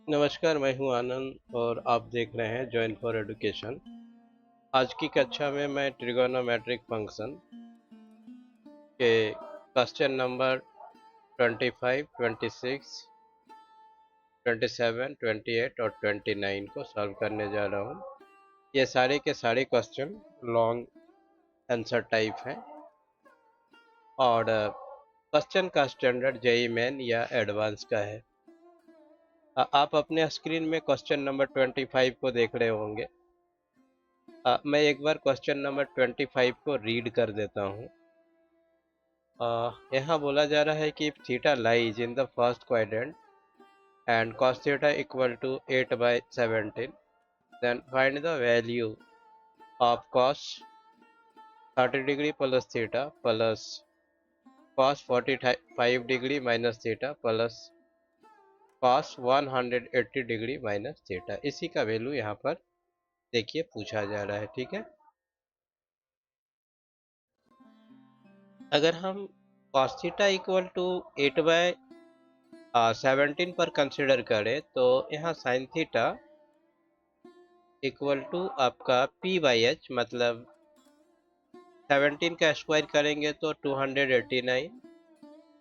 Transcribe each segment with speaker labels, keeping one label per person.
Speaker 1: नमस्कार, मैं हूं आनंद और आप देख रहे हैं जॉइन फॉर एजुकेशन। आज की कक्षा में मैं ट्रिगोनोमेट्रिक फंक्शन के क्वेश्चन नंबर 25, 26, 27, 28 और 29 को सॉल्व करने जा रहा हूं। ये सारे के सारे क्वेश्चन लॉन्ग आंसर टाइप हैं और क्वेश्चन का स्टैंडर्ड जेईई मेन या एडवांस का है। आप अपने स्क्रीन में क्वेश्चन नंबर 25 को देख रहे होंगे। मैं एक बार क्वेश्चन नंबर 25 को रीड कर देता हूँ। यहाँ बोला जा रहा है कि if theta lies in the first quadrant and cos theta equal to 8/17, then find the value of cos 30 degree plus theta plus cos 45 degree minus theta plus cos 180 degree minus theta। इसी का value यहाँ पर देखिए पूछा जा रहा है। ठीक है, अगर हम cos थीटा इक्वल टू 8/17 पर कंसिडर करें तो यहाँ sin थीटा इक्वल टू आपका p/h, मतलब 17 का स्क्वायर करेंगे तो 289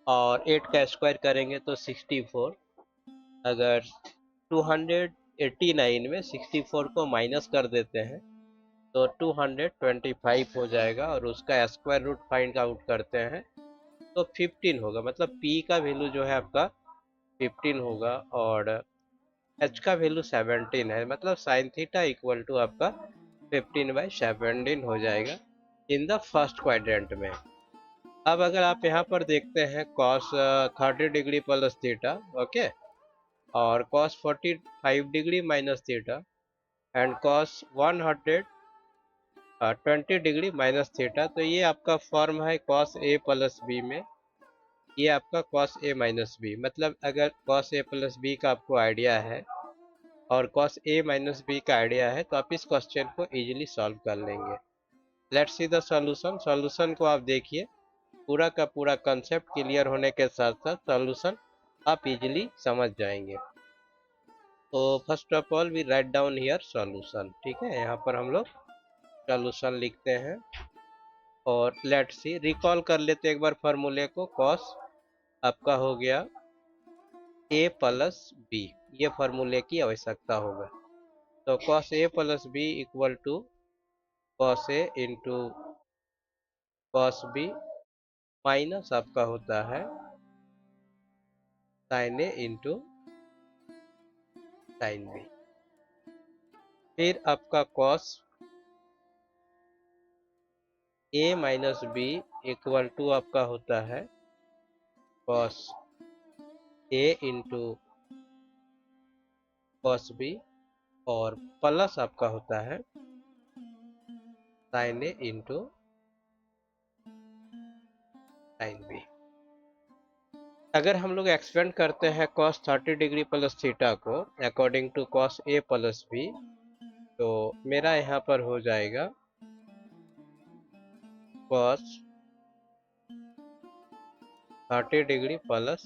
Speaker 1: और 8 का स्क्वायर करेंगे तो 64। अगर 289 में 64 को माइनस कर देते हैं तो 225 हो जाएगा और उसका स्क्वायर रूट फाइंड आउट करते हैं तो 15 होगा। मतलब p का वैल्यू जो है आपका 15 होगा और h का वैल्यू 17 है। मतलब साइन थीटा इक्वल टू आपका 15/17 हो जाएगा इन द फर्स्ट क्वाड्रेंट में। अब अगर आप यहाँ पर देखते हैं cos 30 degree plus theta, okay, और cos 45 degree minus theta and cos 120 degree minus theta, तो ये आपका फॉर्म है cos a प्लस बी में। ये आपका cos a माइनस बी, मतलब अगर cos a प्लस बी का आपको आइडिया है और cos a माइनस बी का आइडिया है तो आप इस क्वेश्चन को इजीली सॉल्व कर लेंगे। Let's see the solution. Solution को आप देखिए, पूरा का पूरा कंसेप्ट क्लियर होने के साथ साथ सॉल्यूशन आप इजीली समझ जाएंगे। तो first of all we write down here solution. ठीक है, यहाँ पर हम लोग सॉल्यूशन लिखते हैं और लेट्स सी, रिकॉल कर लेते एक बार फार्मूले को। cos आपका हो गया a प्लस बी, ये फार्मूले की आवश्यकता होगा। तो cos a plus B equal to cos a into cos b minus आपका होता है sin a into sin b। फिर आपका cos a minus B equal to आपका होता है cos a into cos b और प्लस आपका होता है sin a into sin b। अगर हम लोग एक्सपेंड करते हैं cos 30 डिग्री प्लस थीटा को अकॉर्डिंग टू cos a प्लस b, तो मेरा यहाँ पर हो जाएगा cos 30 degree plus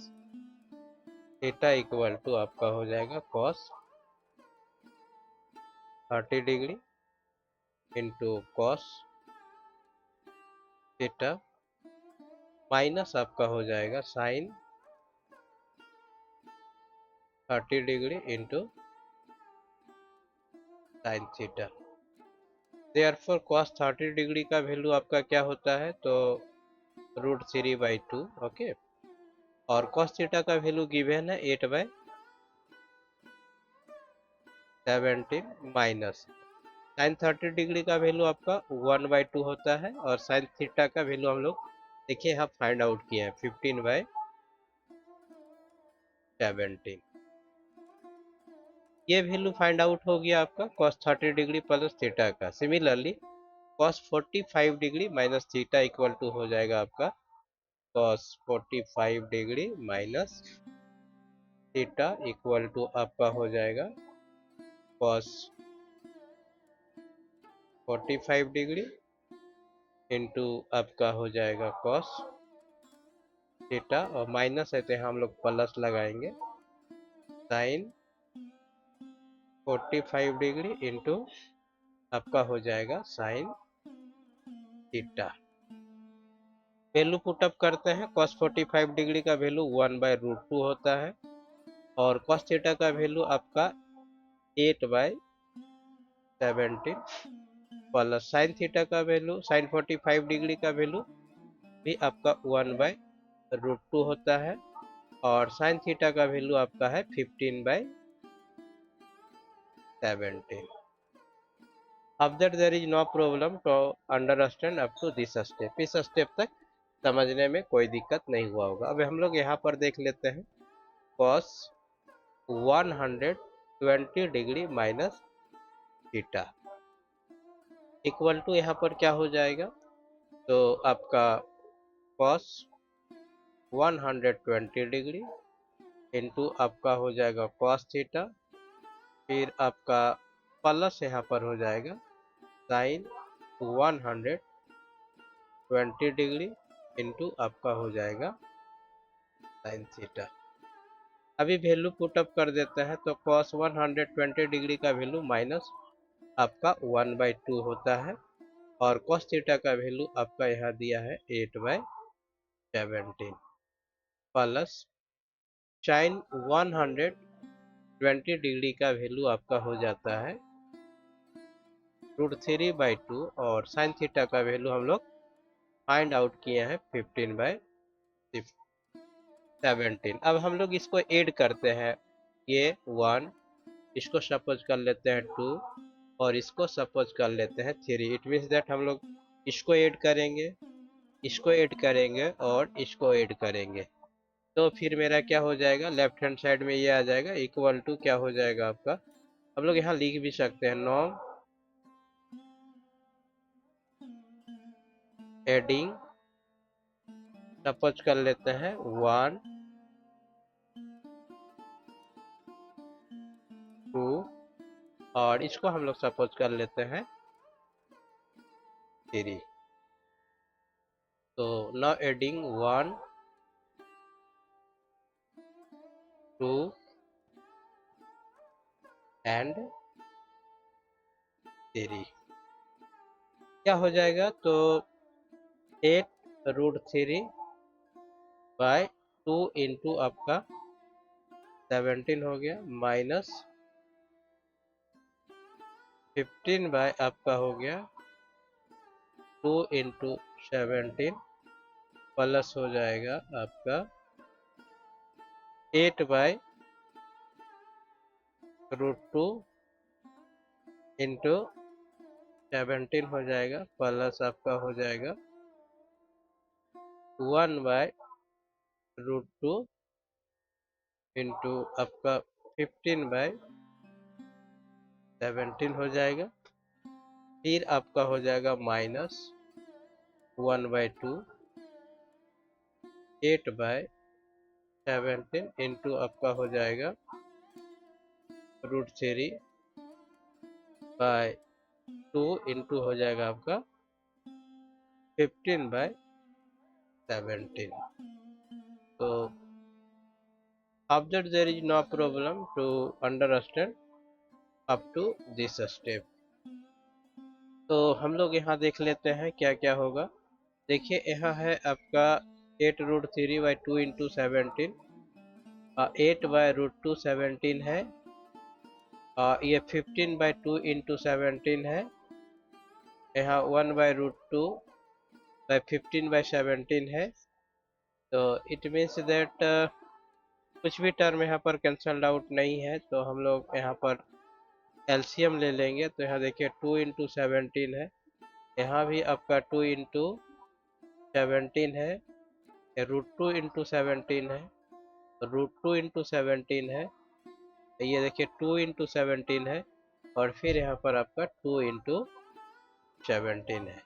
Speaker 1: theta equal to आपका हो जाएगा cos 30 degree into cos theta minus आपका हो जाएगा sin 30 degree into sin theta. Therefore cos 30 degree का वैल्यू आपका क्या होता है, तो √3/2, ओके, और cos थीटा का वैल्यू गिवन है 8/17 माइनस sin 30 डिग्री का वैल्यू आपका 1/2 होता है और sin थीटा का वैल्यू हम लोग देखिए यहाँ फाइंड आउट किए हैं 15/17। ये वैल्यू फाइंड आउट हो गया आपका cos 30 डिग्री प्लस थीटा का। Similarly cos 45 degree minus theta equal to हो जाएगा आपका cos 45 degree minus theta equal to आपका हो जाएगा cos 45 डिग्री इंटू आपका हो जाएगा cos थीटा और माइनस है तो हम लोग प्लस लगाएंगे sin 45 डिग्री इंटू आपका हो जाएगा साइन थीटा। वैल्यू पुटअप करते हैं। cos 45 डिग्री का वैल्यू 1/√2 होता है और cos थीटा का वैल्यू आपका 8/17 प्लस साइन थीटा का वैल्यू, साइन 45 डिग्री का वैल्यू भी आपका 1/√2 होता है और साइन थीटा का वैल्यू आपका है 15/17। अब that there is no problem to understand up to this step. इस स्टेप तक समझने में कोई दिक्कत नहीं हुआ होगा। अब हम लोग यहाँ पर देख लेते हैं cos 120 degree minus theta equal to यहाँ पर क्या हो जाएगा, तो आपका cos 120 डिग्री इंटू आपका हो जाएगा cos थीटा, फिर आपका प्लस यहाँ पर हो जाएगा साइन 120 डिग्री इंटू आपका हो जाएगा साइन थीटा। अभी वैल्यू पुटअप कर देते हैं तो cos 120 डिग्री का वैल्यू माइनस आपका 1/2 होता है और cos थीटा का वैल्यू आपका यहाँ दिया है 8/17 प्लस साइन 120 डिग्री का वैल्यू आपका हो जाता है √3/2 और साइन थीटा का वैल्यू हम लोग फाइंड आउट किए हैं 15/17। अब हम लोग इसको ऐड करते हैं, ये 1, इसको सपोज कर लेते हैं 2 और इसको सपोज कर लेते हैं 3। इट मीन्स दैट हम लोग इसको ऐड करेंगे, इसको ऐड करेंगे और इसको ऐड करेंगे, तो फिर मेरा क्या हो जाएगा, लेफ्ट हैंड साइड में ये आ जाएगा इक्वल टू क्या हो जाएगा आपका, हम लोग यहाँ लिख भी सकते हैं 9 एडिंग, सपोज कर लेते हैं 1 2 और इसको हम लोग सपोज कर लेते हैं 3। तो नाउ एडिंग 1 2 एंड 3 क्या हो जाएगा, तो 8√3/2 इंटू आपका 17 हो गया माइनस 15 बाय आपका हो गया 2 इंटू 17 प्लस हो जाएगा आपका 8/√2 इंटू 17 हो जाएगा प्लस आपका हो जाएगा 1/√2 इंटू आपका 15/17 हो जाएगा, फिर आपका हो जाएगा माइनस 1/2 8/17 इंटू आपका हो जाएगा √3/2 इंटू हो जाएगा आपका 15/17। तो after there is no problem to understand up to this step। तो हम लोग यहाँ देख लेते हैं क्या क्या होगा। देखिए यहाँ है आपका 8√3/2 इंटू 17, 8/√2 17 है, ये 15/2 इंटू 17 है, यहाँ 1/√2 15/17 है। तो इट मीन्स दैट कुछ भी टर्म यहाँ पर कैंसल्ड आउट नहीं है, तो हम लोग यहाँ पर एलसीएम ले लेंगे। तो यहाँ देखिए 2 इंटू 17 है, यहाँ भी आपका 2 इंटू 17 है, √2 इंटू 17 है, √2 इंटू 17 है, ये देखिए 2 इंटू 17 है और फिर यहाँ पर आपका 2 इंटू 17 है।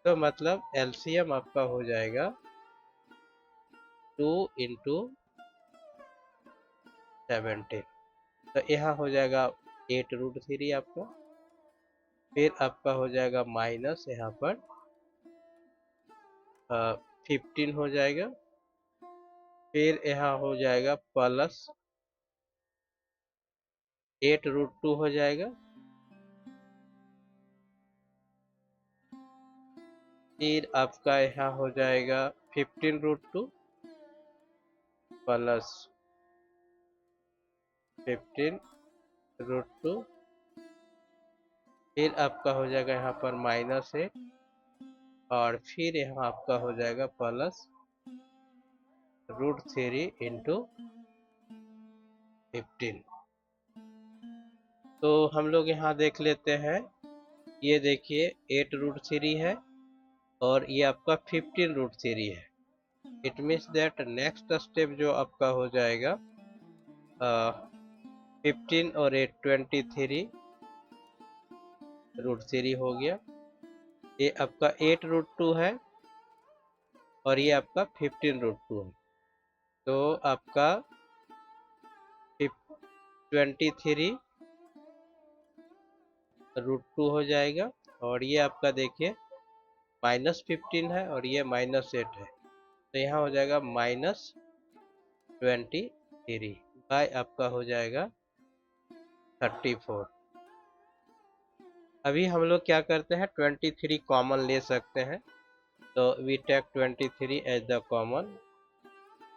Speaker 1: तो मतलब एलसीएम आपका हो जाएगा 2 इंटू 17। तो यहाँ हो जाएगा 8√3 आपका, फिर आपका हो जाएगा माइनस यहाँ पर 15 हो जाएगा, फिर यहाँ हो जाएगा प्लस 8√2 हो जाएगा। फिर आपका यहाँ हो जाएगा 15√2 प्लस 15√2। फिर आपका हो जाएगा यहाँ पर -8 और फिर यहाँ आपका हो जाएगा +√3 इंटू 15। तो हम लोग यहाँ देख लेते हैं, ये देखिए 8√3 है और ये आपका 15√3 है। It means that next step जो आपका हो जाएगा 15 और 8 23√3 हो गया। ये आपका 8√2 है और ये आपका 15√2 है। तो आपका 23√2 हो जाएगा और ये आपका देखिए -15 है और ये -8 है, तो यहाँ हो जाएगा -23 बाय आपका हो जाएगा 34। अभी हम लोग क्या करते हैं, 23 कॉमन ले सकते हैं, तो we take 23 as the common,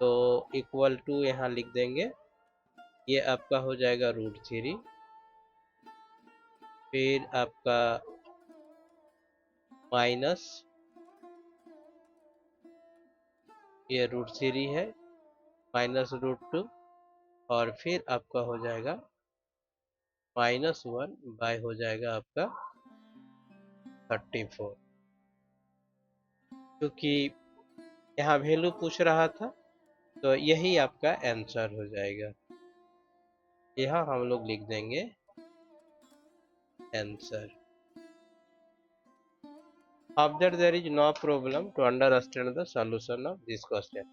Speaker 1: तो इक्वल टू यहाँ लिख देंगे, ये आपका हो जाएगा √3। फिर आपका माइनस ये √3 है -√2 और फिर आपका हो जाएगा -1 बाय हो जाएगा आपका 34। क्योंकि यहाँ वैल्यू पूछ रहा था तो यही आपका आंसर हो जाएगा। यहाँ हम लोग लिख देंगे answer. Observe there is no problem to understand the solution of this question.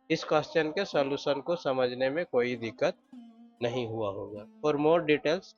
Speaker 1: इस क्वेश्चन के सॉल्यूशन को समझने में कोई दिक्कत नहीं हुआ होगा। For more details